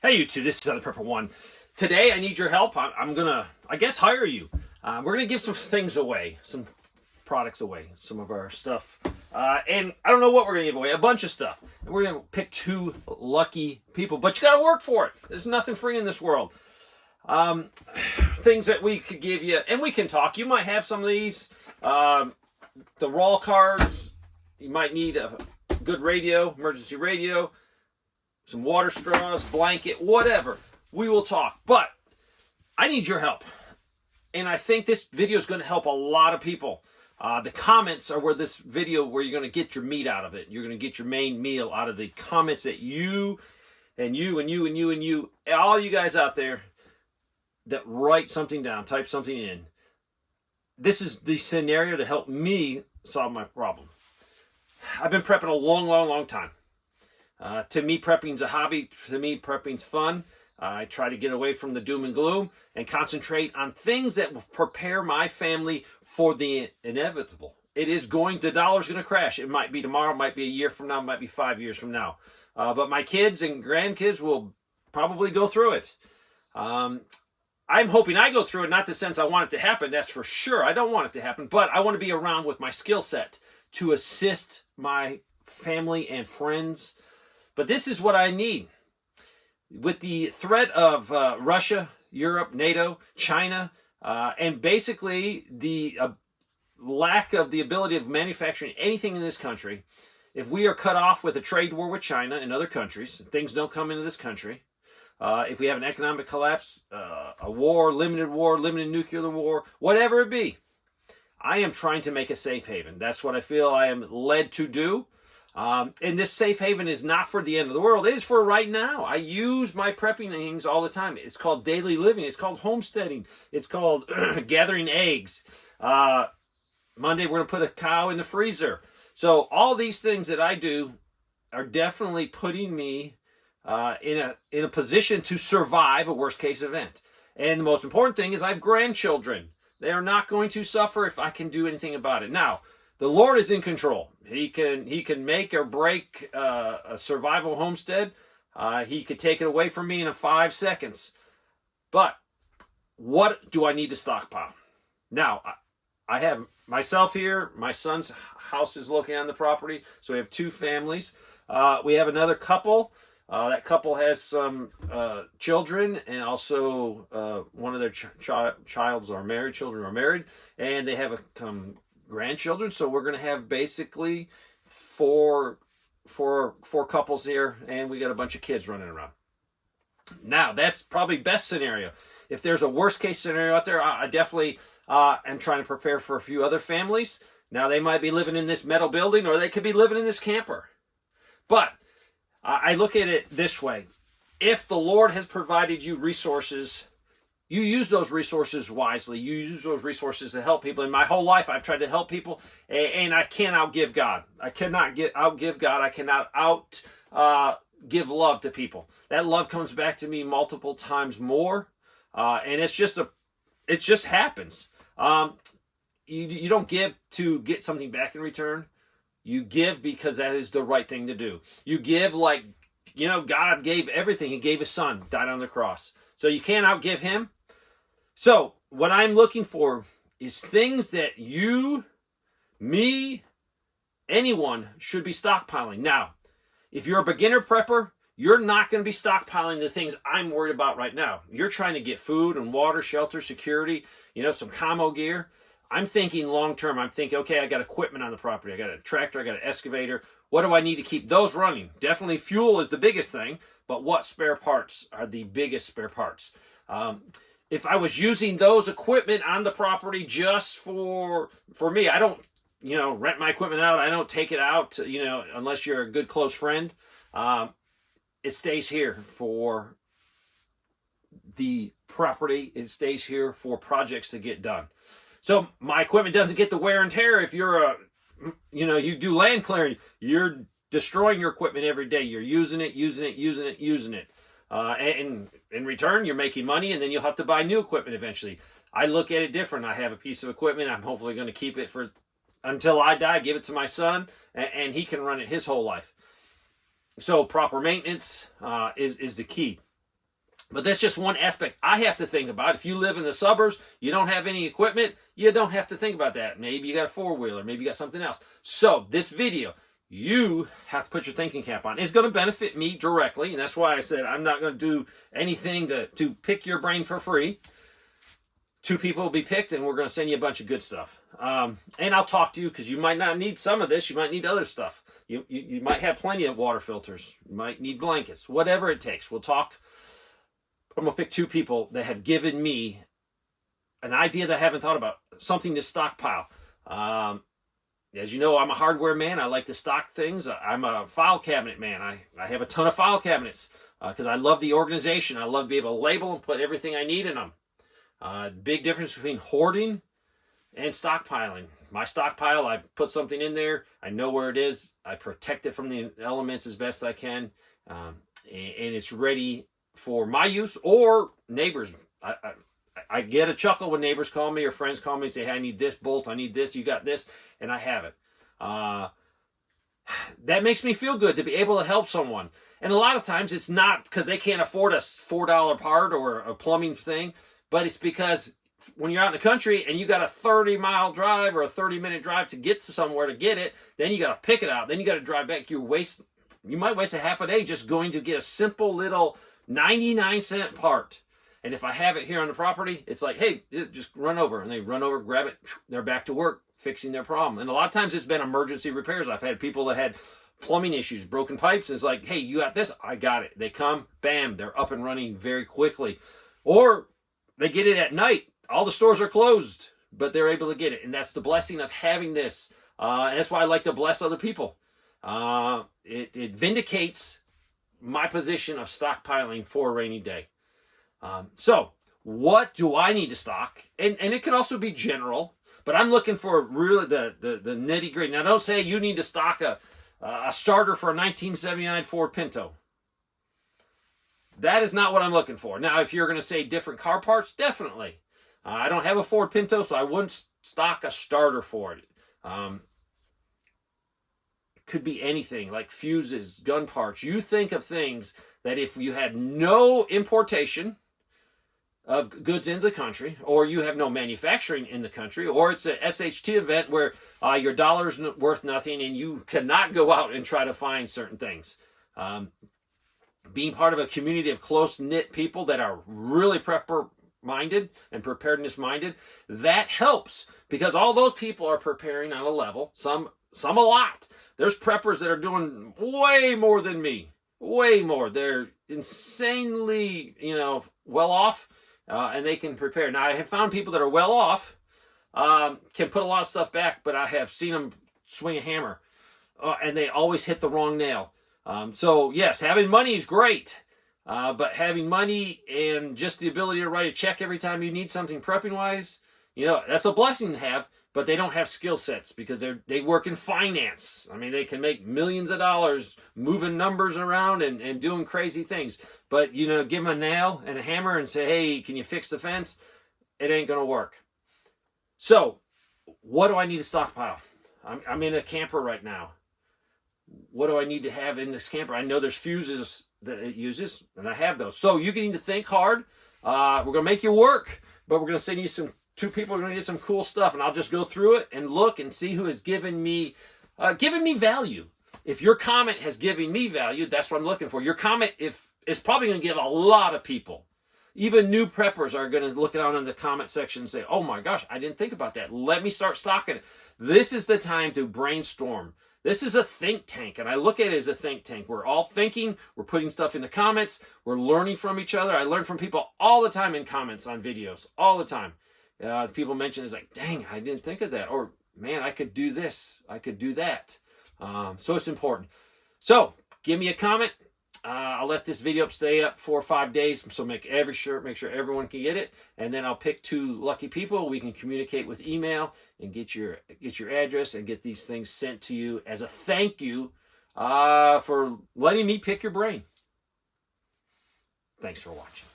Hey, you two, this is Other Prepper One. Today, I need your help. I'm gonna, I guess, hire you. We're gonna give some things away, some products away, some of our stuff. And I don't know what we're gonna give away, a bunch of stuff. And we're gonna pick two lucky people, but you gotta work for it. There's nothing free in this world. Things that we could give you, and we can talk. You might have some of these. The raw cards, you might need a good radio, emergency radio, some water straws, blanket, whatever. We will talk. But I need your help. And I think this video is going to help a lot of people. The comments are where this video, where you're going to get your meat out of it. You're going to get your main meal out of the comments that you, all you guys out there that write something down, type something in. This is the scenario to help me solve my problem. I've been prepping a long time. To me, prepping's a hobby. To me, prepping's fun. I try to get away from the doom and gloom and concentrate on things that will prepare my family for the inevitable. The dollar's going to crash. It might be tomorrow, might be a year from now, might be 5 years from now. But my kids and grandkids will probably go through it. I'm hoping I go through it, not the sense I want it to happen, that's for sure. I don't want it to happen, but I want to be around with my skill set to assist my family and friends. But this is what I need. With the threat of Russia, Europe, NATO, China, and basically the lack of the ability of manufacturing anything in this country, if we are cut off with a trade war with China and other countries, things don't come into this country, if we have an economic collapse, a limited nuclear war, whatever it be, I am trying to make a safe haven. That's what I feel I am led to do. And this safe haven is not for the end of the world. It is for right now. I use my prepping things all the time. It's called daily living. It's called homesteading. It's called gathering eggs. Monday, we're going to put a cow in the freezer. So all these things that I do are definitely putting me in a position to survive a worst case event. And the most important thing is I have grandchildren. They are not going to suffer if I can do anything about it. Now, the Lord is in control. He can make or break a survival homestead. He could take it away from me in 5 seconds. But what do I need to stockpile? Now, I have myself here. My son's house is looking on the property. So we have two families. We have another couple. That couple has some children, and also one of their children are married, and they have grandchildren. So we're going to have basically four couples here, and we got a bunch of kids running around. Now, that's probably best scenario. If there's a worst case scenario out there, I definitely am trying to prepare for a few other families. Now, they might be living in this metal building, or they could be living in this camper. But I look at it this way. If the Lord has provided you resources, you use those resources wisely. You use those resources to help people. In my whole life, I've tried to help people, and I can't outgive God. I cannot outgive God. I cannot give love to people. That love comes back to me multiple times more, and it just happens. You don't give to get something back in return. You give because that is the right thing to do. You give like, God gave everything. He gave his son, died on the cross. So you can't outgive him. So what I'm looking for is things that you, me, anyone should be stockpiling. Now, if you're a beginner prepper, you're not going to be stockpiling the things I'm worried about right now. You're trying to get food and water, shelter, security, some camo gear. I'm thinking long term. I'm thinking, okay, I got equipment on the property. I got a tractor. I got an excavator. What do I need to keep those running? Definitely fuel is the biggest thing, but what spare parts are the biggest spare parts? If I was using those equipment on the property just for me, I don't, rent my equipment out. I don't take it out, unless you're a good close friend. It stays here for the property. It stays here for projects to get done. So my equipment doesn't get the wear and tear. If you're you do land clearing, you're destroying your equipment every day. You're using it. And in return, you're making money, and then you'll have to buy new equipment eventually. I look at it different. I have a piece of equipment. I'm hopefully going to keep it until I die, give it to my son, and he can run it his whole life. So proper maintenance is the key. But that's just one aspect I have to think about. If you live in the suburbs, you don't have any equipment, you don't have to think about that. Maybe you got a four-wheeler, maybe you got something else. So this video, you have to put your thinking cap on. It's going to benefit me directly, and that's why I said I'm not going to do anything to pick your brain for free. 2 people will be picked, and we're going to send you a bunch of good stuff. And I'll talk to you because you might not need some of this. You might need other stuff. You might have plenty of water filters. You might need blankets. Whatever it takes. We'll talk. I'm going to pick 2 people that have given me an idea that I haven't thought about. Something to stockpile. As you know, I'm a hardware man. I like to stock things. I'm a file cabinet man. I have a ton of file cabinets because I love the organization. I love to be able to label and put everything I need in them. Big difference between hoarding and stockpiling. My stockpile, I put something in there. I know where it is. I protect it from the elements as best I can. And it's ready for my use or neighbors. I get a chuckle when neighbors call me or friends call me and say, hey, I need this bolt. I need this. You got this. And I have it. That makes me feel good to be able to help someone. And a lot of times it's not because they can't afford a $4 part or a plumbing thing. But it's because when you're out in the country and you got a 30-mile drive or a 30-minute drive to get to somewhere to get it, then you got to pick it out. Then you got to drive back. You might waste a half a day just going to get a simple little 99-cent part. And if I have it here on the property, it's like, hey, just run over. And they run over, grab it. They're back to work fixing their problem. And a lot of times it's been emergency repairs. I've had people that had plumbing issues, broken pipes. It's like, hey, you got this? I got it. They come, bam, they're up and running very quickly. Or they get it at night. All the stores are closed, but they're able to get it. And that's the blessing of having this. And that's why I like to bless other people. It vindicates my position of stockpiling for a rainy day. So what do I need to stock? And it can also be general, but I'm looking for really the nitty gritty. Now, don't say you need to stock a starter for a 1979 Ford Pinto. That is not what I'm looking for. Now, if you're going to say different car parts, definitely. I don't have a Ford Pinto, so I wouldn't stock a starter for it. It could be anything like fuses, gun parts. You think of things that if you had no importation of goods into the country, or you have no manufacturing in the country, or it's a SHT event where your dollar's worth nothing and you cannot go out and try to find certain things. Being part of a community of close-knit people that are really prepper-minded and preparedness-minded, that helps because all those people are preparing on a level, some a lot. There's preppers that are doing way more than me, way more. They're insanely, well off, and they can prepare. Now, I have found people that are well off can put a lot of stuff back, but I have seen them swing a hammer, and they always hit the wrong nail. So yes, having money is great, but having money and just the ability to write a check every time you need something prepping wise, that's a blessing to have, but they don't have skill sets because they work in finance. I mean, they can make millions of dollars moving numbers around and doing crazy things, but give them a nail and a hammer and say, hey, can you fix the fence? It ain't going to work. So what do I need to stockpile? I'm in a camper right now. What do I need to have in this camper? I know there's fuses that it uses, and I have those. So you need to think hard. We're going to make you work, but we're going to send you 2 people are going to get some cool stuff, and I'll just go through it and look and see who has given me value. If your comment has given me value, that's what I'm looking for. Your comment is probably going to give a lot of people. Even new preppers are going to look down in the comment section and say, oh my gosh, I didn't think about that. Let me start stocking it. This is the time to brainstorm. This is a think tank, and I look at it as a think tank. We're all thinking. We're putting stuff in the comments. We're learning from each other. I learn from people all the time in comments on videos, all the time. People mention it's like, dang, I didn't think of that. Or, man, I could do this. I could do that. So it's important. So give me a comment. I'll let this video stay up 4 or 5 days. So make sure everyone can get it. And then I'll pick 2 lucky people. We can communicate with email and get your address and get these things sent to you as a thank you for letting me pick your brain. Thanks for watching.